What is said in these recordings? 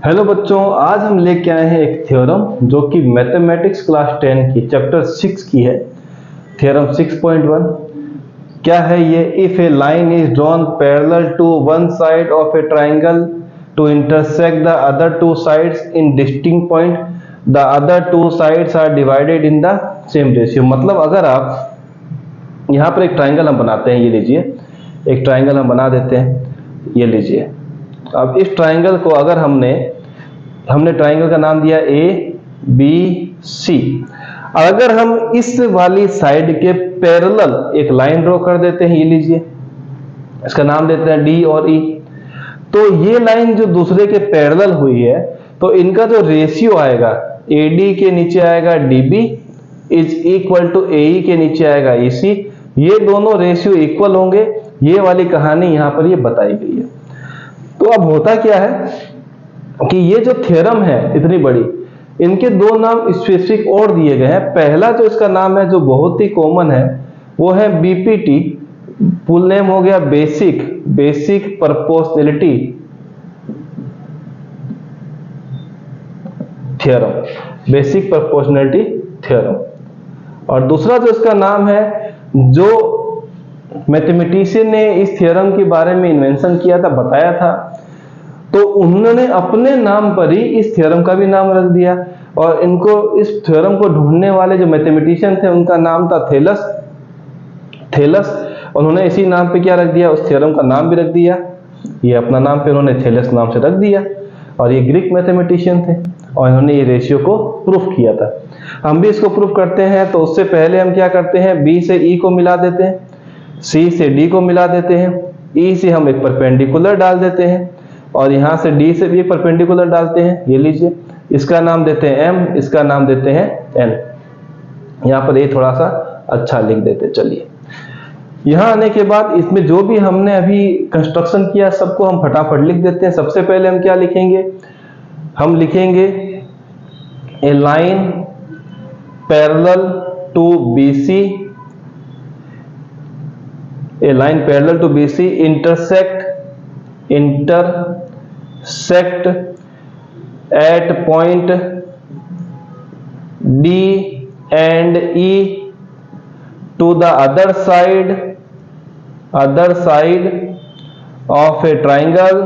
Hello बच्चों, आज हम लेके आए हैं एक थ्योरम जो कि मैथमेटिक्स क्लास 10 की चैप्टर 6 की है। थ्योरम 6.1 क्या है ये? If a line is drawn parallel to one side of a triangle to intersect the other two sides in distinct point, the other two sides are divided in the same ratio. मतलब अगर आप यहाँ पर एक triangle हम बनाते हैं, ये लीजिए एक ट्राइंगल हम बना देते हैं, ये लीजिए। अब इस ट्राइंगल को अगर हमने ट्राइंगल का नाम दिया ए बी सी। अगर हम इस वाली साइड के पैरेलल एक लाइन ड्रॉ कर देते हैं, ये लीजिए, इसका नाम देते हैं डी और ई। तो ये लाइन जो दूसरे के पैरेलल हुई है, तो इनका जो रेशियो आएगा, ए डी के नीचे आएगा D B is equal to A E के नीचे आएगा ई सी। ये दोनों रेशियो इक्वल होंगे। ये वाली कहानी यहां पर ये बताई गई है। तो अब होता क्या है कि ये जो थ्योरम है इतनी बड़ी, इनके दो नाम स्पेसिफिक और दिए गए हैं। पहला जो इसका नाम है जो बहुत ही कॉमन है वो है बीपीटी, फुल नेम हो गया basic proportionality theorem, basic proportionality theorem. और दूसरा जो इसका नाम है, जो मैथमेटिशियन ने इस थ्योरम के बारे में इन्वेंशन किया था, बताया था, तो उन्होंने अपने नाम पर ही इस थ्योरम का भी नाम रख दिया। और इनको इस थ्योरम को ढूंढने वाले जो मैथमेटिशियन थे उनका नाम था थेलस। उन्होंने इसी नाम पे क्या रख दिया, उस थ्योरम का नाम भी रख दिया। ये अपना नाम पे उन्होंने थेलस नाम से रख दिया। और ये ग्रीक मैथमेटिशियन थे और इन्होंने ये रेशियो को प्रूफ किया था। हम भी इसको प्रूफ करते हैं। तो उससे पहले हम क्या करते हैं, बी से ई को मिला देते हैं, सी से डी को मिला देते हैं, ई से हम एक परपेंडिकुलर डाल देते हैं और यहां से डी से भी एक परपेंडिकुलर डालते हैं। ये लीजिए, इसका नाम देते हैं एम, इसका नाम देते हैं एन। यहां पर ये थोड़ा सा अच्छा लिख देते हैं। चलिए, यहां आने के बाद इसमें जो भी हमने अभी कंस्ट्रक्शन किया सबको हम फटाफट लिख देते हैं। सबसे पहले हम क्या लिखेंगे, हम लिखेंगे a line parallel to BC, a line parallel to BC intersect at point D and E to the other side of a triangle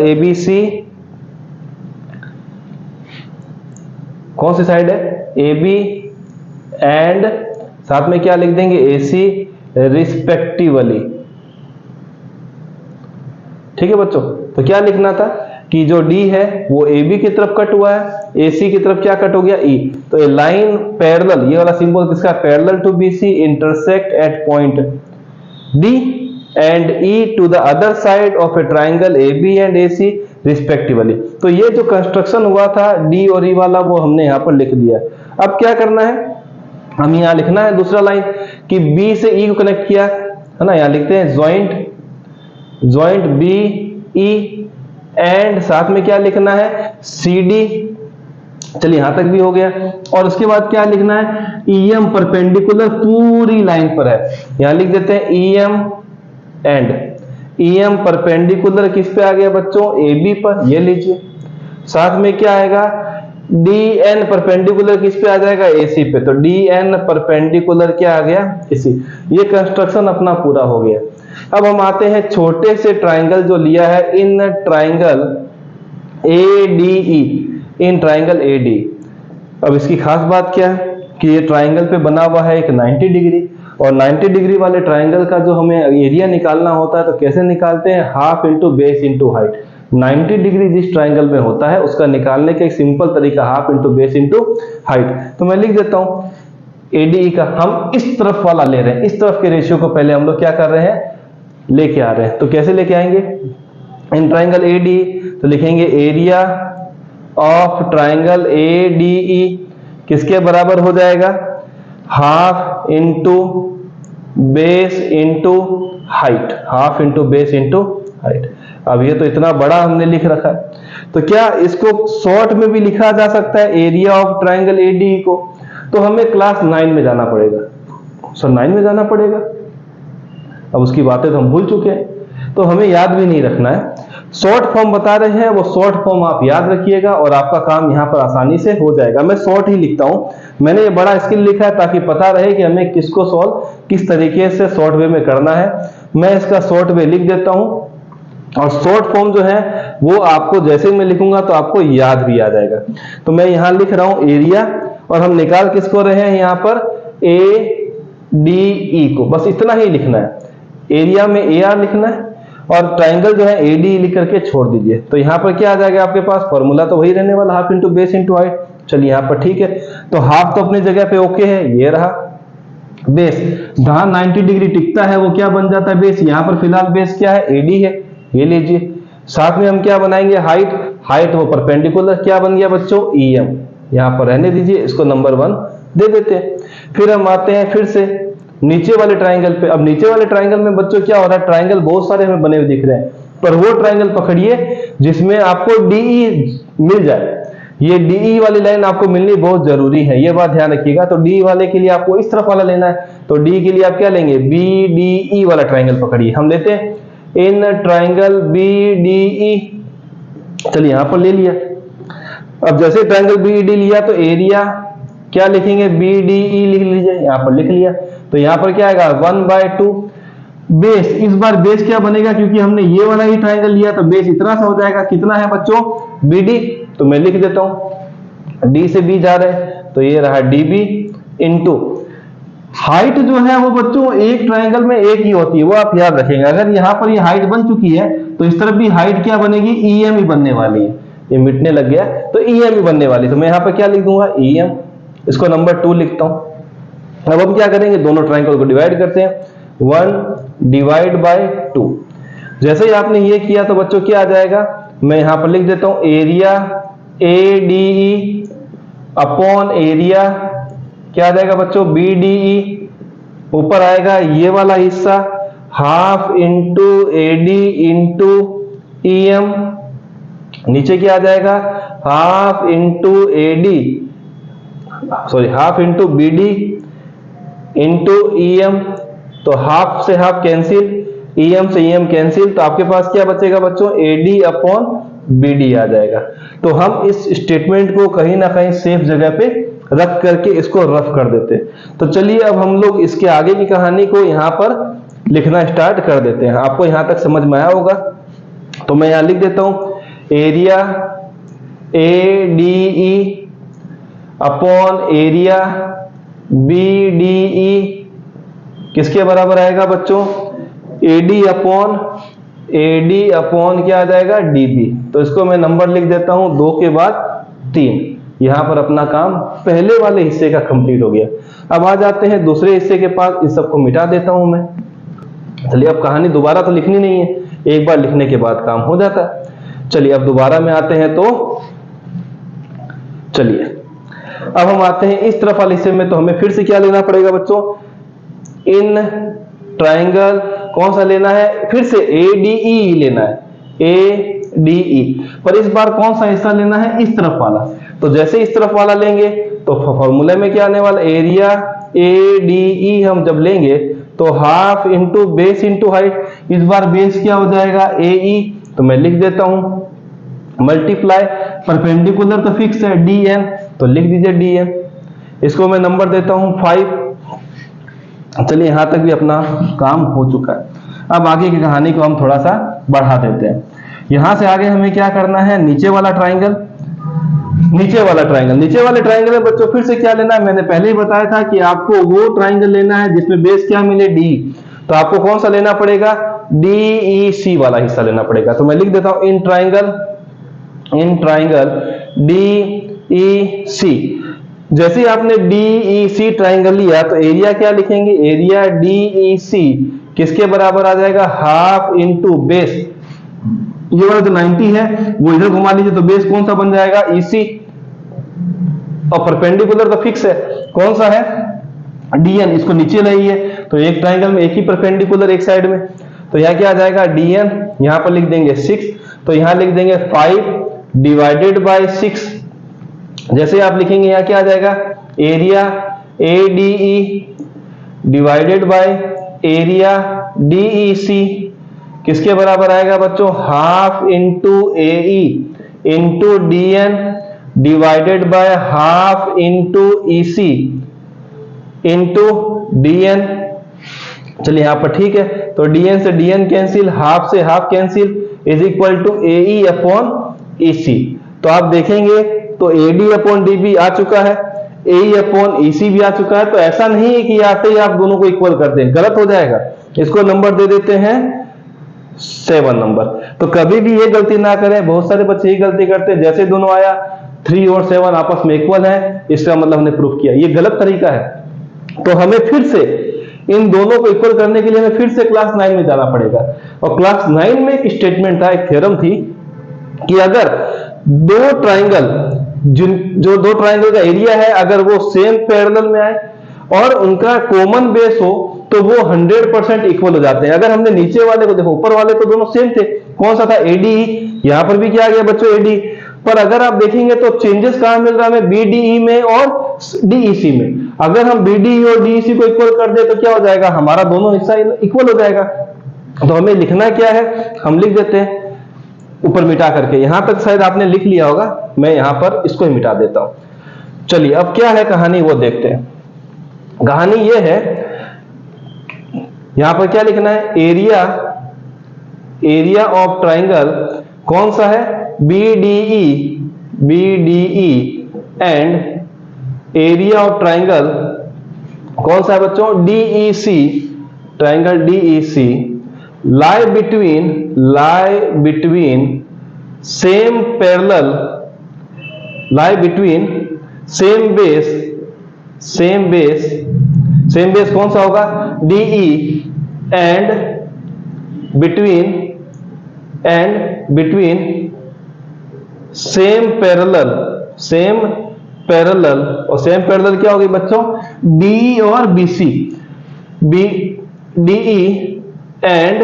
ABC। कौन सी साइड है, AB, एंड साथ में क्या लिख देंगे, AC रिस्पेक्टिवली। ठीक है बच्चों, तो क्या लिखना था कि जो D है वो AB की तरफ कट हुआ है, AC की तरफ क्या कट हो गया, E। तो ये लाइन पैरेलल, ये वाला सिंबल किसका, parallel to BC intersect at point D and E to the other side of a triangle AB and AC respectively. तो ये जो कंस्ट्रक्शन हुआ था D और E वाला, वो हमने यहाँ पर लिख दिया। अब क्या करना है, हम यहाँ लिखना है दूसरा लाइन कि B से E को कनेक्ट किया है ना। यहाँ लिखते हैं ज्वाइंट बी ई, एंड साथ में क्या लिखना है, सी डी। चलिए, यहां तक भी हो गया। और उसके बाद क्या लिखना है, ईएम परपेंडिकुलर पूरी लाइन पर है। यहां लिख देते हैं ईएम एंड ईएम परपेंडिकुलर किस पे आ गया बच्चों, ए बी पर। ये लीजिए, साथ में क्या आएगा, डी एन परपेंडिकुलर किस पे आ जाएगा, एसी पे। तो डी एन परपेंडिकुलर क्या आ गया, एसी। ये कंस्ट्रक्शन अपना पूरा हो गया। अब हम आते हैं छोटे से ट्राइंगल जो लिया है, in triangle ADE, in triangle AD। अब इसकी खास बात क्या है कि ये ट्राइंगल पे बना हुआ है एक 90 डिग्री, और 90 डिग्री वाले ट्राइंगल का जो हमें एरिया निकालना होता है तो कैसे निकालते हैं, half into base into height. 90 degree जिस ट्राइंगल में होता है उसका निकालने का एक सिंपल तरीका half into base into height. तो मैं लिख देता हूं ADE का, हम इस तरफ वाला ले रहे हैं, इस तरफ के रेशियो को पहले हम लोग क्या कर रहे हैं, लेके आ रहे हैं। तो कैसे लेके आएंगे, इन ट्राइंगल ADE तो लिखेंगे एरिया ऑफ ट्राइंगल ADE किसके बराबर हो जाएगा, half into base into height, half into base into height. अब ये तो इतना बड़ा हमने लिख रखा है, तो क्या इसको शॉर्ट में भी लिखा जा सकता है एरिया ऑफ ट्राइंगल ADE को। तो हमें क्लास 9 में जाना पड़ेगा, सर 9 में जाना पड़ेगा। अब उसकी बातें तो हम भूल चुके हैं, तो हमें याद भी नहीं रखना है। शॉर्ट फॉर्म बता रहे हैं, वो शॉर्ट फॉर्म आप याद रखिएगा और आपका काम यहाँ पर आसानी से हो जाएगा। मैं शॉर्ट ही लिखता हूं, मैंने ये बड़ा स्किल लिखा है ताकि पता रहे कि हमें किसको सॉल्व किस तरीके से शॉर्ट वे में करना है। मैं इसका शॉर्ट वे लिख देता हूं और शॉर्ट फॉर्म जो है वो आपको जैसे मैं लिखूंगा तो आपको याद भी आ जाएगा। तो मैं यहां लिख रहा हूं एरिया, और हम निकाल किसको रहे हैं यहां पर, ए डी ई को, बस इतना ही लिखना है। एरिया में ए आर लिखना है और ट्राइंगल जो है ए डी लिख करके छोड़ दीजिए। तो यहां पर क्या आ जाएगा आपके पास, फॉर्मूला तो वही रहने वाला, half into base into height. चलिए यहां पर ठीक है, तो हाफ तो अपनी जगह पे ओके है, ये रहा बेस। जहां 90 डिग्री टिकता है वो क्या बन जाता है, बेस। यहां पर फिलहाल बेस क्या है, एडी है, ये लीजिए। साथ में हम क्या बनाएंगे, हाइट। हाइट वो परपेंडिकुलर क्या बन गया बच्चों, ईएम। यहां पर रहने दीजिए, इसको नंबर 1 दे देते हैं। फिर हम आते हैं फिर से नीचे वाले ट्राइंगल पे। अब नीचे वाले ट्राइंगल में बच्चों क्या हो रहा है, ट्राइंगल बहुत सारे हमें बने हुए दिख रहे हैं, पर वो ट्राइंगल पकड़िए जिसमें आपको डीई मिल जाए। ये डीई वाली लाइन आपको मिलनी बहुत जरूरी है, ये बात ध्यान रखिएगा। तो डी वाले के लिए आपको इस तरफ वाला लेना है, तो डी के लिए आप क्या लेंगे, बी डी ई वाला ट्राइंगल पकड़िए। हम लेते हैं in triangle B D E, चलिए यहां पर ले लिया। अब जैसे ट्राइंगल बी डी लिया तो एरिया क्या लिखेंगे, बी डी ई लिख लीजिए, यहां पर लिख लिया। तो यहां पर क्या आएगा 1/2 बेस। इस बार बेस क्या बनेगा, क्योंकि हमने ये वाला ही ट्राइंगल लिया तो बेस इतना सा हो जाएगा। कितना है बच्चों, बीडी, तो मैं लिख देता हूं, डी से बी जा रहे हैं तो ये रहा डीबी इंटू हाइट जो है वो बच्चों एक ट्राइंगल में एक ही होती है, वो आप याद रखेंगे। अगर यहां पर ये हाइट बन चुकी है तो इस तरफ भी हाइट क्या बनेगी, ईएम ही बनने वाली है। ये मिटने लग गया तो ईएम ही बनने वाली, तो मैं यहां पर क्या लिख दूंगा, ईएम। इसको नंबर 2 लिखता हूं। अब हम क्या करेंगे, दोनों ट्राइंगल को डिवाइड करते हैं, 1/2। जैसे ही आपने ये किया तो बच्चों क्या आ जाएगा, मैं यहां पर लिख देता हूं area A D E upon area क्या आ जाएगा बच्चों, बी डी ई। ऊपर आएगा ये वाला हिस्सा half into A D into E M. नीचे क्या आ जाएगा, half into A D, sorry half into B D into E M. तो हाफ से हाफ कैंसिल, ईएम से ईएम कैंसिल, तो आपके पास क्या बचेगा बच्चों, एडी अपॉन बीडी आ जाएगा। तो हम इस स्टेटमेंट को कहीं ना कहीं सेफ जगह पे रख करके इसको रफ कर देते हैं। तो चलिए अब हम लोग इसके आगे की कहानी को यहां पर लिखना स्टार्ट कर देते हैं। आपको यहां तक समझ में आया होगा, तो मैं यहां लिख देता हूं area A D E upon area B D E किसके बराबर आएगा बच्चों, एडी अपॉन क्या आ जाएगा, डीबी। तो इसको मैं नंबर लिख देता हूं 2 के बाद 3। यहां पर अपना काम पहले वाले हिस्से का कंप्लीट हो गया। अब आ जाते हैं दूसरे हिस्से के पास, इस सबको मिटा देता हूं मैं। चलिए अब कहानी दोबारा तो लिखनी नहीं है, एक बार लिखने के बाद काम हो जाता है। चलिए अब दोबारा में आते हैं, तो चलिए अब हम आते हैं इस तरफ वाले हिस्से में। तो हमें फिर से क्या लेना पड़ेगा बच्चों, इन ट्राइंगल कौन सा लेना है, फिर से ADE लेना है, ADE। पर इस बार कौन सा हिस्सा लेना है, इस तरफ वाला। तो जैसे इस तरफ वाला लेंगे तो फॉर्मूले में क्या आने वाला, एरिया ADE हम जब लेंगे तो half into base into height. इस बार बेस क्या हो जाएगा, AE। तो मैं लिख देता हूं मल्टीप्लाई, परपेंडिकुलर तो फिक्स है DN, तो लिख दीजिए DN। इसको मैं नंबर देता हूं 5। चलिए यहां तक भी अपना काम हो चुका है। अब आगे की कहानी को हम थोड़ा सा बढ़ा देते हैं। यहां से आगे हमें क्या करना है, नीचे वाला ट्राइंगल नीचे वाले ट्राइंगल में बच्चों फिर से क्या लेना है, मैंने पहले ही बताया था कि आपको वो ट्राइंगल लेना है जिसमें बेस क्या मिले, D। तो आपको कौन सा लेना पड़ेगा, DEC वाला हिस्सा लेना पड़ेगा। तो मैं लिख देता हूं इन ट्राइंगल DEC। जैसे ही आपने DEC ट्राइंगल लिया तो एरिया क्या लिखेंगे, एरिया DEC किसके बराबर आ जाएगा, हाफ इंटू बेस। ये वाला जो 90 है वो इधर घुमा लीजिए तो बेस कौन सा बन जाएगा, EC। और परपेंडिकुलर तो फिक्स है, कौन सा है, DN। इसको नीचे लाइए तो एक ट्राइंगल में एक ही परपेंडिकुलर एक साइड में, तो यहां क्या आ जाएगा DN। यहां पर लिख देंगे 6, तो यहां लिख देंगे 5 डिवाइडेड बाय 6। जैसे आप लिखेंगे यहां क्या आ जाएगा, area ADE divided by area DEC किसके बराबर आएगा बच्चों? Half into AE into DN divided by half into EC into DN। चलिए यहां पर ठीक है, तो DN से DN कैंसिल, हाफ से half cancel, is equal to AE upon EC। तो आप देखेंगे तो AD अपॉन DB आ चुका है, AE अपॉन EC भी आ चुका है। तो ऐसा नहीं है कि आते ही आप दोनों को इक्वल कर दें, गलत हो जाएगा। इसको नंबर दे देते हैं 7 नंबर। तो कभी भी ये गलती ना करें, बहुत सारे बच्चे ये गलती करते हैं, जैसे दोनों आया 3 और 7 आपस में इक्वल है, इसका मतलब हमने प्रूफ किया। ये गलत तरीका है। तो हमें फिर से इन दोनों को इक्वल करने के लिए हमें फिर से क्लास 9 में जाना पड़ेगा। और क्लास 9 में एक स्टेटमेंट था, एक थ्योरम थी कि अगर दो ट्राइंगल, जो दो ट्राइंगल का एरिया है, अगर वो सेम पैरेलल में आए और उनका कॉमन बेस हो तो वो 100% इक्वल हो जाते हैं। अगर हमने नीचे वाले को देखो, ऊपर वाले तो दोनों सेम थे, कौन सा था? ADE। यहां पर भी क्या आ गया बच्चों? AD। पर अगर आप देखेंगे तो चेंजेस कहां मिल रहा है हमें? BDE में और DEC में। अगर हम BDE और DEC को इक्वल कर दे तो क्या हो जाएगा? हमारा दोनों हिस्सा इक्वल हो जाएगा। तो हमें लिखना क्या है? हम लिख देते हैं ऊपर मिटा करके। यहां तक शायद आपने लिख लिया होगा, मैं यहां पर इसको ही मिटा देता हूं। चलिए अब क्या है कहानी वो देखते हैं। कहानी ये है, यहां पर क्या लिखना है? एरिया ऑफ ट्राइंगल कौन सा है? BDE and area of triangle कौन सा है बच्चों? DEC, triangle DEC lie between same parallel, lie between same base कौन सा होगा? DE and between same parallel और same parallel क्या होगी बच्चों? DE और BC, DE एंड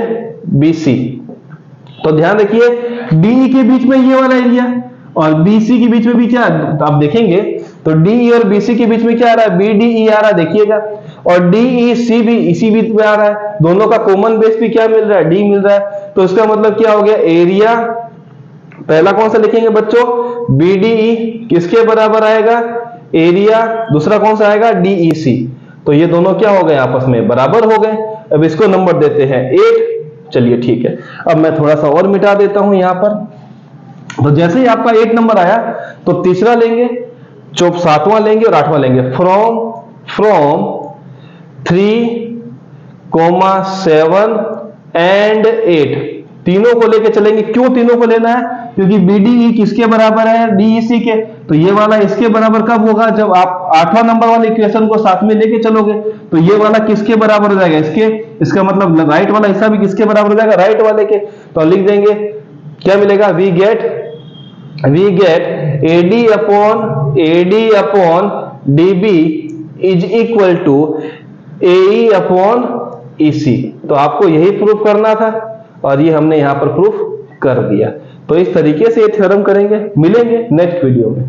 BC। तो ध्यान रखिए, DE के बीच में ये वाला एरिया और BC के बीच में भी क्या, आप देखेंगे तो DE और BC के बीच में क्या आ रहा है? BDE आ रहा है, देखिएगा। और DEC भी इसी बीच में आ रहा है। दोनों का कॉमन बेस भी क्या मिल रहा है? D मिल रहा है। तो इसका मतलब क्या हो गया? एरिया पहला कौन सा लिखेंगे बच्चों? BDE किसके बराबर आएगा? एरिया। दूसरा कौन सा आएगा? DEC। तो ये दोनों क्या हो गए? आपस में बराबर हो गए। अब इसको नंबर देते हैं 8। चलिए ठीक है, अब मैं थोड़ा सा और मिटा देता हूं यहां पर। तो जैसे ही आपका 8 नंबर आया तो तीसरा लेंगे, 7वां लेंगे और 8वां लेंगे। फ्रॉम 3, 7 एंड 8 तीनों को लेके चलेंगे। क्यों तीनों को लेना है? क्योंकि BDE किसके बराबर है? DEC के। तो ये वाला इसके बराबर कब होगा? जब आप 8वां नंबर वाले इक्वेशन को साथ में लेके चलोगे। तो ये वाला किसके बराबर हो जाएगा? इसके। इसका मतलब राइट वाला हिस्सा भी किसके बराबर हो जाएगा? राइट वाले के। तो लिख देंगे, क्या मिलेगा? We get AD upon DB is equal to AE upon EC। तो आपको यही प्रूफ करना था और ये हमने यहां पर प्रूफ कर दिया। तो इस तरीके से ये थ्योरम करेंगे। मिलेंगे नेक्स्ट वीडियो में।